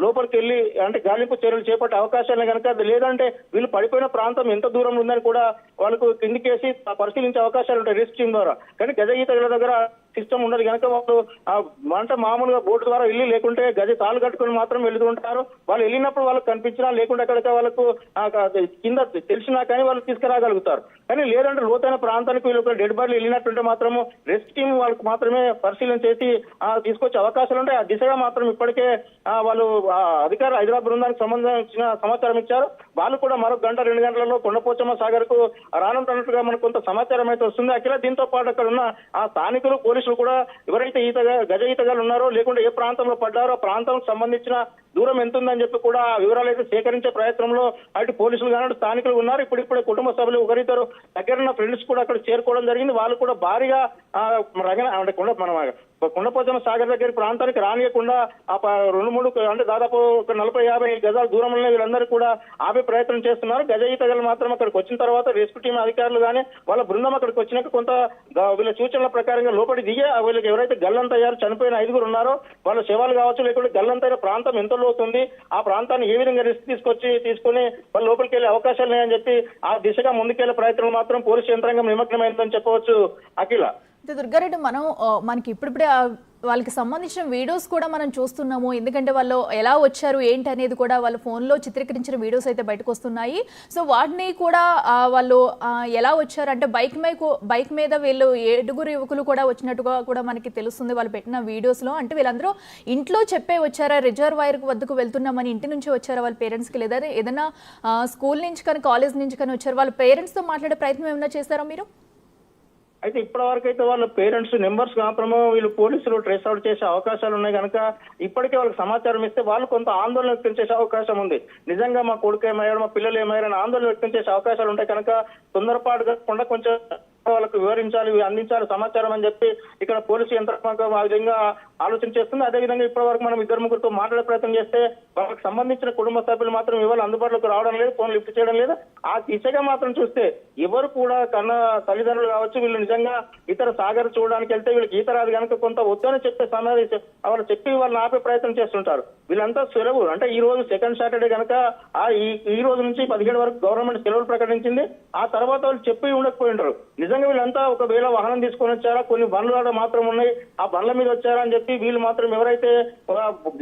లోపలికి వెళ్లి అంటే గాలింపు చర్యలు చేపట్టే అవకాశాలు కనుక, లేదంటే వీళ్ళు పడిపోయిన ప్రాంతం ఎంత దూరం ఉందని కూడా వాళ్ళకు కిందికేసి పరిశీలించే అవకాశాలు ఉంటాయి రిస్క్ టీమ్ ద్వారా. కానీ గజ ఈతగాళ్ళ దగ్గర సిస్టమ్ ఉండదు కనుక వాళ్ళు అంటే మామూలుగా బోటు ద్వారా వెళ్ళి, లేకుంటే గజ తాళ్ళు కట్టుకుని మాత్రం వెళ్తూ ఉంటారు. వాళ్ళు వెళ్ళినప్పుడు వాళ్ళకి కనిపించినా, లేకుంటే అక్కడికి వాళ్ళకు కింద తెలిసినా కానీ వాళ్ళు తీసుకురాగలుగుతారు. కానీ లేదంటే లోతైన ప్రాంతానికి వీళ్ళు డెడ్ బాడీలు వెళ్ళినట్టుంటే మాత్రము రెస్క్యూ టీమ్ వాళ్ళకి మాత్రమే పరిశీలన చేసి తీసుకొచ్చే అవకాశాలు ఉంటాయి. ఆ దిశగా మాత్రం ఇప్పటికే వాళ్ళు అధికారులు హైదరాబాద్ బృందానికి సంబంధించిన సమాచారం ఇచ్చారు. వాళ్ళు కూడా మరో గంట 2 గంటలలో కొండపోచమ్మ సాగర్ కు రానున్నట్టుగా మనకు కొంత సమాచారం అయితే వస్తుంది. అఖిల, దీంతో పాటు అక్కడ ఉన్న ఆ స్థానికులు, పోలీసులు కూడా ఎవరైతే గజ ఈతగాళ్ళు ఉన్నారో, లేకుంటే ఏ ప్రాంతంలో పడ్డారో ఆ ప్రాంతానికి సంబంధించిన దూరం ఎంత ఉందని చెప్పి కూడా వివరాలు అయితే సేకరించే ప్రయత్నంలో అటు పోలీసులు కానీ స్థానికులు ఉన్నారు. ఇప్పుడిప్పుడే కుటుంబ సభ్యులు ఒకరిద్దరు దగ్గరున్న ఫ్రెండ్స్ కూడా అక్కడ చేరుకోవడం జరిగింది. వాళ్ళు కూడా భారీగా అంటే కొండపోచమ్మ సాగర్ దగ్గర ప్రాంతానికి రానియకుండా 2-3 అంటే దాదాపు 40-50 గజాల దూరంలోనే వీళ్ళందరూ కూడా ఆపే ప్రయత్నం చేస్తున్నారు. గజ ఈతగాళ్ళు మాత్రం అక్కడికి వచ్చిన తర్వాత రెస్క్యూ టీం అధికారులు కానీ వాళ్ళ బృందం అక్కడికి వచ్చినాక కొంత వీళ్ళ సూచనల ప్రకారంగా లోపలి దిగి వీళ్ళకి ఎవరైతే గల్లంతయ్యారో, చనిపోయిన 5 ఉన్నారో వాళ్ళ శవాలు కావచ్చు, లేకుంటే గల్లంతైన ప్రాంతం ఎంత లోతుంది, ఆ ప్రాంతాన్ని ఏ విధంగా రిస్క్ తీసుకొని వాళ్ళ లోపలికి వెళ్ళే అవకాశాలు ఉన్నాయని చెప్పి ఆ దిశగా ముందుకెళ్లే ప్రయత్నం మాత్రం పోలీసు యంత్రాంగం నిమగ్నమైందని చెప్పవచ్చు. అఖిల, దుర్గారెడ్డి, మనకి ఇప్పుడిప్పుడే వాళ్ళకి సంబంధించిన వీడియోస్ కూడా మనం చూస్తున్నాము. ఎందుకంటే వాళ్ళు ఎలా వచ్చారు ఏంటి అనేది కూడా వాళ్ళ ఫోన్లో చిత్రీకరించిన వీడియోస్ అయితే బయటకు వస్తున్నాయి. సో వాటిని కూడా వాళ్ళు ఎలా వచ్చారు అంటే బైక్ మీద వీళ్ళు 7 యువకులు కూడా వచ్చినట్టుగా కూడా మనకి తెలుస్తుంది వాళ్ళు పెట్టిన వీడియోస్లో. అంటే వీళ్ళందరూ ఇంట్లో చెప్పే వచ్చారా, రిజర్వాయర్ వద్దకు వెళ్తున్నామని ఇంటి నుంచి వచ్చారా వాళ్ళ పేరెంట్స్కి, లేదా ఏదైనా స్కూల్ నుంచి కానీ కాలేజ్ నుంచి కానీ వచ్చారు, వాళ్ళ పేరెంట్స్తో మాట్లాడే ప్రయత్నం ఏమైనా చేశారా మీరు? అయితే ఇప్పటి వరకు అయితే వాళ్ళ పేరెంట్స్ నెంబర్స్ మాత్రము వీళ్ళు పోలీసులు ట్రేస్ అవుట్ చేసే అవకాశాలు ఉన్నాయి కనుక ఇప్పటికే వాళ్ళకి సమాచారం ఇస్తే వాళ్ళు కొంత ఆందోళన వ్యక్తం చేసే అవకాశం ఉంది. నిజంగా మా కొడుకు ఏమయ్యాడు, మా పిల్లలు ఏమయ్యారని ఆందోళన వ్యక్తం చేసే అవకాశాలు ఉంటాయి కనుక తొందరపాటు కాకుండా కొంచెం వాళ్ళకు వివరించాలి, అందించాలి సమాచారం అని చెప్పి ఇక్కడ పోలీసు యంత్రాంగం ఆ విధంగా ఆలోచన చేస్తుంది. అదేవిధంగా ఇప్పటి వరకు మనం 2-3 మాట్లాడే ప్రయత్నం చేస్తే వాళ్ళకి సంబంధించిన కుటుంబ సభ్యులు మాత్రం ఇవాళ అందుబాటులోకి రావడం లేదు, ఫోన్ లిఫ్ట్ చేయడం లేదు. ఆ దిశగా మాత్రం చూస్తే ఎవరు కూడా కన్నా తల్లిదండ్రులు కావచ్చు, వీళ్ళు నిజంగా ఇతర సాగర్ చూడడానికి వెళ్తే వీళ్ళకి ఈత రాదు కనుక కొంత వద్దని చెప్పే సమయాలు వాళ్ళు చెప్పి వాళ్ళని ఆపే ప్రయత్నం చేస్తుంటారు. వీళ్ళంతా సెలవు అంటే ఈ రోజు సెకండ్ సాటర్డే కనుక ఈ రోజు నుంచి 17 వరకు గవర్నమెంట్ సెలవులు ప్రకటించింది. ఆ తర్వాత వాళ్ళు చెప్పి ఉండకపోయి ఉంటారు. నిజంగా వీళ్ళంతా ఒకవేళ వాహనం తీసుకొని వచ్చారా, కొన్ని బండ్లు మాత్రం ఉన్నాయి, ఆ బండ్ల మీద వచ్చారా అని చెప్పి వీళ్ళు మాత్రం ఎవరైతే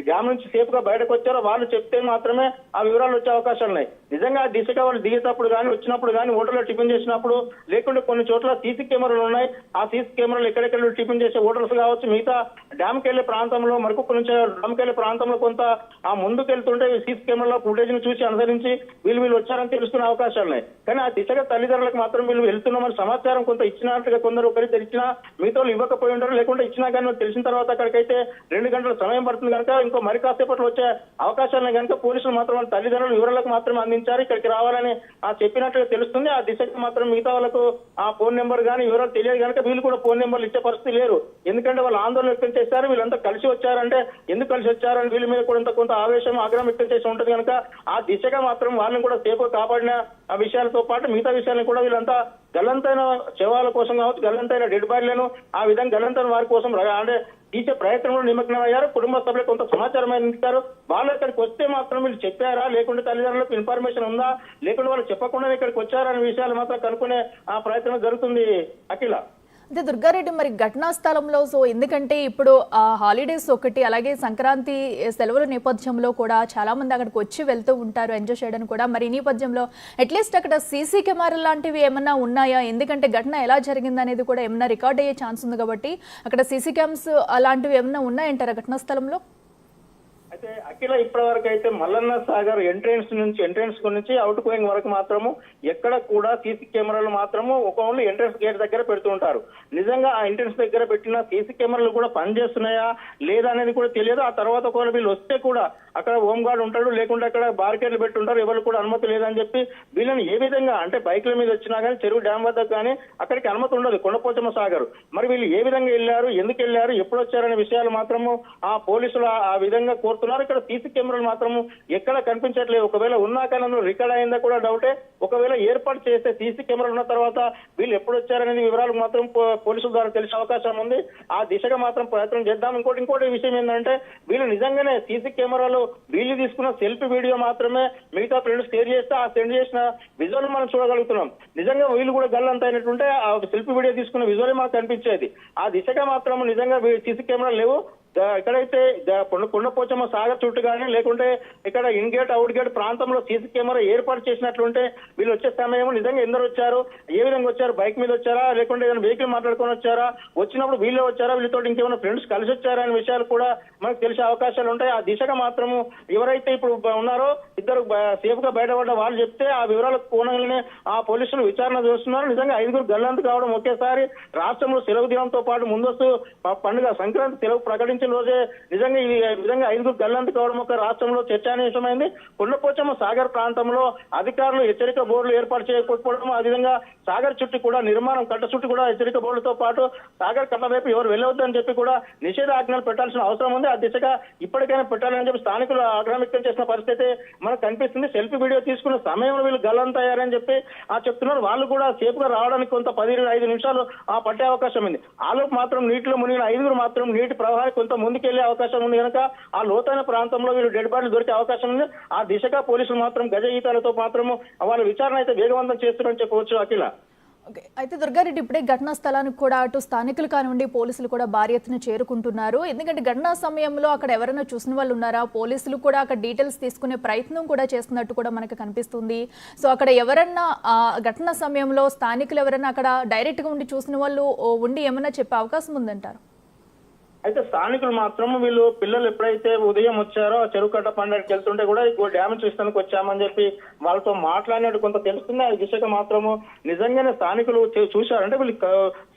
డ్యామ్ నుంచి సేఫ్ గా బయటకు వచ్చారో వాళ్ళు చెప్తే మాత్రమే ఆ వివరాలు వచ్చే అవకాశాలు ఉన్నాయి. నిజంగా ఆ దిశగా వాళ్ళు దిగేటప్పుడు కానీ వచ్చినప్పుడు కానీ హోటల్లో టిఫిన్ చేసినప్పుడు, లేకుంటే కొన్ని చోట్ల సీసీ కెమెరాలు ఉన్నాయి, ఆ సీసీ కెమెరాలు ఎక్కడెక్కడ టిఫిన్ చేసే హోటల్స్ కావచ్చు, మిగతా డ్యామ్కి వెళ్లే ప్రాంతంలో మరొక నుంచి డ్యామ్కి వెళ్లే ప్రాంతంలో కొంత ఆ ముందుకు వెళ్తుంటే సీసీ కెమెరాలో ఫుటేజ్ ని చూసి అనుసరించి వీళ్ళు వచ్చారని తెలుసుకునే అవకాశాలు ఉన్నాయి. కానీ ఆ దిశగా తల్లిదండ్రులకు మాత్రం వీళ్ళు వెళ్తున్నామని సమాచారం కొంత ఇచ్చినట్టుగా కొందరు ఒకరికి ఇచ్చినా మిగతా వాళ్ళు ఇవ్వకపోయి ఉంటారు, లేకుంటే ఇచ్చినా కానీ తెలిసిన తర్వాత అక్కడికైతే 2 గంటల సమయం పడుతుంది కనుక ఇంకో మరి కాసేపట్లో వచ్చే అవకాశాలను కనుక పోలీసులు మాత్రం తల్లిదండ్రులు వివరాలకు మాత్రమే అందించారు, ఇక్కడికి రావాలని చెప్పినట్టుగా తెలుస్తుంది. ఆ దిశగా మాత్రం మిగతా వాళ్ళకు ఆ ఫోన్ నెంబర్ కానీ వివరాలు తెలియదు కనుక వీళ్ళు కూడా ఫోన్ నెంబర్లు ఇచ్చే పరిస్థితి లేరు. ఎందుకంటే వాళ్ళు ఆందోళన వ్యక్తం చేశారు, వీళ్ళంతా కలిసి వచ్చారంటే ఎందుకు కలిసి వచ్చారని వీళ్ళ మీద కూడా కొంత ఆవేశం, ఆగ్రహం వ్యక్తం చేసి ఉంటుంది కనుక ఆ దిశగా మాత్రం వాళ్ళని కూడా సేఫ్ కాపాడిన ఆ విషయాలతో పాటు మిగతా విషయాలను కూడా వీళ్ళంతా గల్లంతైన శవాల కోసం కావచ్చు, గల్లంతైన డెడ్ బాడీలను ఆ విధంగా గల్లంతైన వారి కోసం అంటే తీసే ప్రయత్నంలో నిమగ్నమయ్యారు. కుటుంబ సభ్యులు కొంత సమాచారం అందిస్తారు. వాళ్ళు ఇక్కడికి వస్తే మాత్రం వీళ్ళు చెప్పారా, లేకుంటే తల్లిదండ్రులకు ఇన్ఫర్మేషన్ ఉందా, లేకుంటే వాళ్ళు చెప్పకుండా ఇక్కడికి వచ్చారనే విషయాలు మాత్రం కనుక్కునే ఆ ప్రయత్నం జరుగుతుంది. అఖిల, అంటే దుర్గారెడ్డి, మరి ఘటనా స్థలంలో ఎందుకంటే ఇప్పుడు హాలిడేస్ ఒకటి, అలాగే సంక్రాంతి సెలవుల నేపథ్యంలో కూడా చాలా మంది అక్కడికి వచ్చి వెళ్తూ ఉంటారు ఎంజాయ్ చేయడానికి కూడా. మరి ఈ నేపథ్యంలో అట్లీస్ట్ అక్కడ సీసీ కెమెరా లాంటివి ఏమన్నా ఉన్నాయా? ఎందుకంటే ఘటన ఎలా జరిగింది అనేది కూడా ఏమన్నా రికార్డ్ అయ్యే ఛాన్స్ ఉంది కాబట్టి అక్కడ సీసీ క్యామ్స్ అలాంటివి ఏమన్నా ఉన్నాయంటారా ఘటనా స్థలంలో? అయితే అఖిల, ఇప్పటి వరకు అయితే మల్లన్న సాగర్ ఎంట్రెన్స్ నుంచి అవుట్ గోయింగ్ వరకు మాత్రము ఎక్కడ కూడా సీసీ కెమెరాలు మాత్రము ఓన్లీ ఎంట్రెన్స్ గేట్ దగ్గర పెడుతూ ఉంటారు. నిజంగా ఆ ఎంట్రెన్స్ దగ్గర పెట్టిన సీసీ కెమెరాలు కూడా పనిచేస్తున్నాయా లేదా అనేది కూడా తెలియదు. ఆ తర్వాత ఒకవేళ వీళ్ళు వస్తే కూడా అక్కడ హోమ్ గార్డ్ ఉంటాడు, లేకుంటే అక్కడ బార్కెట్లు పెట్టుంటారు, ఎవరు కూడా అనుమతి లేదని చెప్పి వీళ్ళని ఏ విధంగా అంటే బైక్ల మీద వచ్చినా కానీ చెరువు డ్యామ్ వద్ద కానీ అక్కడికి అనుమతి ఉండదు కొండపోచమ్మ సాగర్. మరి వీళ్ళు ఏ విధంగా వెళ్ళారు, ఎందుకు వెళ్ళారు, ఎప్పుడు వచ్చారనే విషయాలు మాత్రము ఆ పోలీసులు ఆ విధంగా కోరుతున్నారు. ఇక్కడ సీసీ కెమెరాలు మాత్రం ఎక్కడ కనిపించట్లేదు. ఒకవేళ ఉన్నా కానీ రికార్డ్ అయిందా కూడా డౌటే. ఒకవేళ ఏర్పాటు చేస్తే సీసీ కెమెరాలు ఉన్న తర్వాత వీళ్ళు ఎప్పుడు వచ్చారనేది వివరాలు మాత్రం పోలీసుల ద్వారా తెలిసే అవకాశం ఉంది. ఆ దిశగా మాత్రం ప్రయత్నం చేద్దాం. ఇంకోటి విషయం ఏంటంటే వీళ్ళు నిజంగానే సీసీ కెమెరాలు వీళ్ళు తీసుకున్న సెల్ఫీ వీడియో మాత్రమే మిగతా ఫ్రెండ్స్ షేర్ చేస్తే ఆ సెండ్ చేసిన విజువల్ మనం చూడగలుగుతున్నాం. నిజంగా వీళ్ళు కూడా గల్లంత అయినట్టుంటే ఆ సెల్ఫీ వీడియో తీసుకున్న విజువల్ మనకు కనిపించేది. ఆ దిశగా మాత్రం నిజంగా సీసీ కెమెరాలు లేవు. ఎక్కడైతే కొండపోచమ్మ సాగర్ చుట్టూ కానీ లేకుంటే ఇక్కడ ఇన్ గేట్ అవుట్ గేట్ ప్రాంతంలో సీసీ కెమెరా ఏర్పాటు చేసినట్లుంటే వీళ్ళు వచ్చే సమయం నిజంగా ఎందరు వచ్చారు, ఏ విధంగా వచ్చారు, బైక్ మీద వచ్చారా లేకుంటే ఏదైనా వెహికల్ మాట్లాడుకొని వచ్చారా, వచ్చినప్పుడు వీళ్ళే వచ్చారా, వీళ్ళతో ఇంకేమైనా ఫ్రెండ్స్ కలిసి వచ్చారా అనే విషయాలు కూడా మనకు తెలిసే అవకాశాలు ఉంటాయి. ఆ దిశగా మాత్రము ఎవరైతే ఇప్పుడు ఉన్నారో ఇద్దరు సేఫ్ గా బయటపడ్డ వాళ్ళు చెప్తే ఆ వివరాలకు కోణంలోనే ఆ పోలీసులు విచారణ చేస్తున్నారు. నిజంగా 5 గల్లంతు కావడం ఒకేసారి రాష్ట్రంలో సెలవు దినంతో పాటు ముందస్తు పండుగ సంక్రాంతి సెలవు ప్రకటించిన రోజే నిజంగా ఈ విధంగా 5 గల్లంతు కావడం ఒక రాష్ట్రంలో చర్చానీయాంశమైంది. కొండపోచమ్మ సాగర్ ప్రాంతంలో అధికారులు హెచ్చరిక బోర్డులు ఏర్పాటు చేయకపోవడం, అదేవిధంగా సాగర్ చుట్టూ కూడా నిర్మాణం కట్ట చుట్టూ కూడా హెచ్చరిక బోర్డులతో పాటు సాగర్ కట్ల వైపు ఎవరు వెళ్ళవద్దని చెప్పి కూడా నిషేధాజ్ఞలు పెట్టాల్సిన అవసరం ఉంది. ఆ దిశగా ఇప్పటికైనా పెట్టాలని చెప్పి స్థానికులు ఆగ్రహం వ్యక్తం చేసిన పరిస్థితి మనకు కనిపిస్తుంది. సెల్ఫీ వీడియో తీసుకున్న సమయంలో వీళ్ళు గల్లంత అయ్యారని చెప్పి చెప్తున్నారు. వాళ్ళు కూడా సేఫ్ గా రావడానికి కొంత 15 నిమిషాలు పట్టే అవకాశం ఉంది. ఆలోపు మాత్రం నీటిలో మునిగిన 5 మాత్రం నీటి ప్రవాహానికి కొంత ముందుకెళ్లే అవకాశం ఉంది కనుక ఆ లోతైన ప్రాంతంలో వీళ్ళు డెడ్ బాడీలు దొరికే అవకాశం ఉంది. ఆ దిశగా పోలీసులు మాత్రం గజ ఈతలతో మాత్రము వాళ్ళ విచారణ అయితే వేగవంతం చేస్తున్నారని చెప్పవచ్చు. అఖిల, ఓకే, అయితే దుర్గారెడ్డి ఇప్పుడే ఘటనా స్థలానికి కూడా అటు స్థానికులు కానివ్వండి పోలీసులు కూడా భారీ ఎత్తున చేరుకుంటున్నారు. ఎందుకంటే ఘటనా సమయంలో అక్కడ ఎవరైనా చూసిన వాళ్ళు ఉన్నారా, పోలీసులు కూడా అక్కడ డీటెయిల్స్ తీసుకునే ప్రయత్నం కూడా చేస్తున్నట్టు కూడా మనకు కనిపిస్తుంది. సో అక్కడ ఎవరన్నా ఘటనా సమయంలో స్థానికులు ఎవరైనా అక్కడ డైరెక్ట్ గా ఉండి చూసిన వాళ్ళు ఉండి ఏమైనా చెప్పే అవకాశం ఉందంటారు? అయితే స్థానికులు మాత్రం వీళ్ళు పిల్లలు ఎప్పుడైతే ఉదయం వచ్చారో చెరువు కట్ట పండుగకి వెళ్తుంటే కూడా డ్యామ్ చూస్తానికి వచ్చామని చెప్పి వాళ్ళతో మాట్లాడినట్టు కొంత తెలుస్తుంది. ఆ దిశగా మాత్రము నిజంగానే స్థానికులు చూశారు. అంటే వీళ్ళు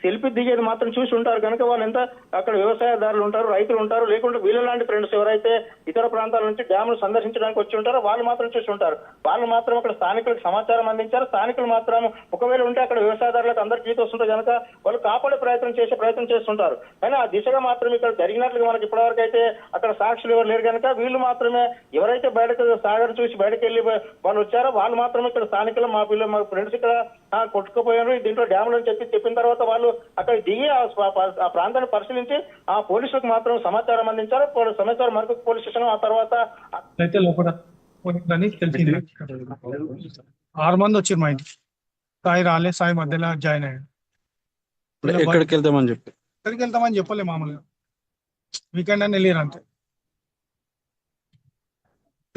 సెల్ఫీ దిగేది మాత్రం చూసి ఉంటారు కనుక వాళ్ళు ఎంత అక్కడ వ్యవసాయదారులు ఉంటారు, రైతులు ఉంటారు, లేకుంటే వీళ్ళ లాంటి ఫ్రెండ్స్ ఎవరైతే ఇతర ప్రాంతాల నుంచి డ్యాములు సందర్శించడానికి వచ్చి ఉంటారో వాళ్ళు మాత్రం చూసి ఉంటారు. వాళ్ళు మాత్రం అక్కడ స్థానికులకు సమాచారం అందించారు. స్థానికులు మాత్రం ఒకవేళ ఉంటే అక్కడ వ్యవసాయదారులకు అందరికీ ఈత వస్తుంటే కనుక వాళ్ళు కాపాడే ప్రయత్నం చేస్తుంటారు. కానీ ఆ దిశగా మాత్రం ఇక్కడ జరిగినట్లుగా మనకి ఇప్పటివరకు అయితే అక్కడ సాక్షులు ఎవరు లేరు కనుక వీళ్ళు మాత్రమే ఎవరైతే బయటకు సాగర్ చూసి బయటకు వెళ్ళి వాళ్ళు వచ్చారో వాళ్ళు మాత్రమే ఇక్కడ స్థానికులు మా ఫ్రెండ్స్ ఇక్కడ కొట్టుకుపోయారు దీంట్లో డ్యాములు అని చెప్పిన తర్వాత వాళ్ళు అక్కడ దిగి ఆ ప్రాంతాన్ని పరిశీలించి ఆ పోలీసులకు మాత్రం సమాచారం అందించారు. సమాచారం మరొక పోలీస్ స్టేషన్ ఆ తర్వాత 6 మంది వచ్చారు మా ఇంటికి. సాయి రాలే, సాయి మధ్యలో జాయిన్ అయ్యాడు. ఎక్కడికి వెళ్తామని చెప్పలే, మామూలుగా వీకెండ్ అని వెళ్ళారు అంతే.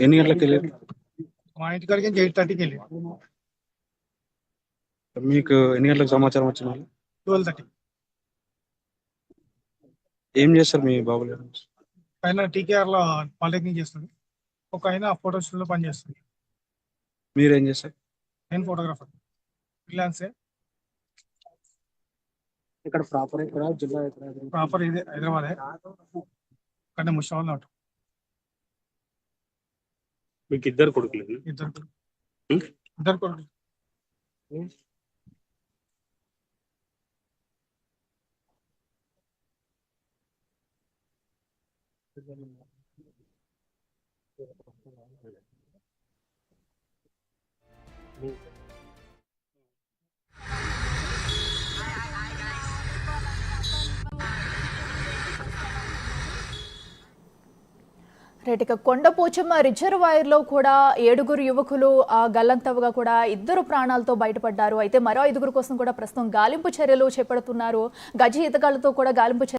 ఎన్ని గంటలకు వెళ్ళారు? మా ఇంటి కాడికి 8:30కి వెళ్ళి మీకు ఎన్ని గంటలకు సమాచారం వచ్చింది? 12:30. ఏం చేస్తారు మీ బాబు గారు? ఆయన టీకేఆర్ లో పాలిటెక్నిక్ చేస్తాడు, ఒక ఆయన ఫోటో స్టూడియో లో పనిచేస్తాడు. మీరేం చేస్తారు? నేను ఫోటోగ్రాఫర్, ఫ్రీలాన్సే. ఇక్కడ ప్రాపర్ ఇక్కడ జిల్లా ప్రాపర్ ఇదే హైదరాబాదే, కానీ ముషావల్ నాటు. మీకు ఇద్దరు కొడుకులు? ఇద్దరు కొడుకులు. రైట్, ఇక కొండపోచమ్మ రిజర్వాయర్లో కూడా 7 యువకులు గల్లంతవుగా కూడా 2 ప్రాణాలతో బయటపడ్డారు. అయితే మరో 5 కోసం కూడా ప్రస్తుతం గాలింపు చర్యలు చేపడుతున్నారు. గజ ఈతగాళ్లతో కూడా గాలింపు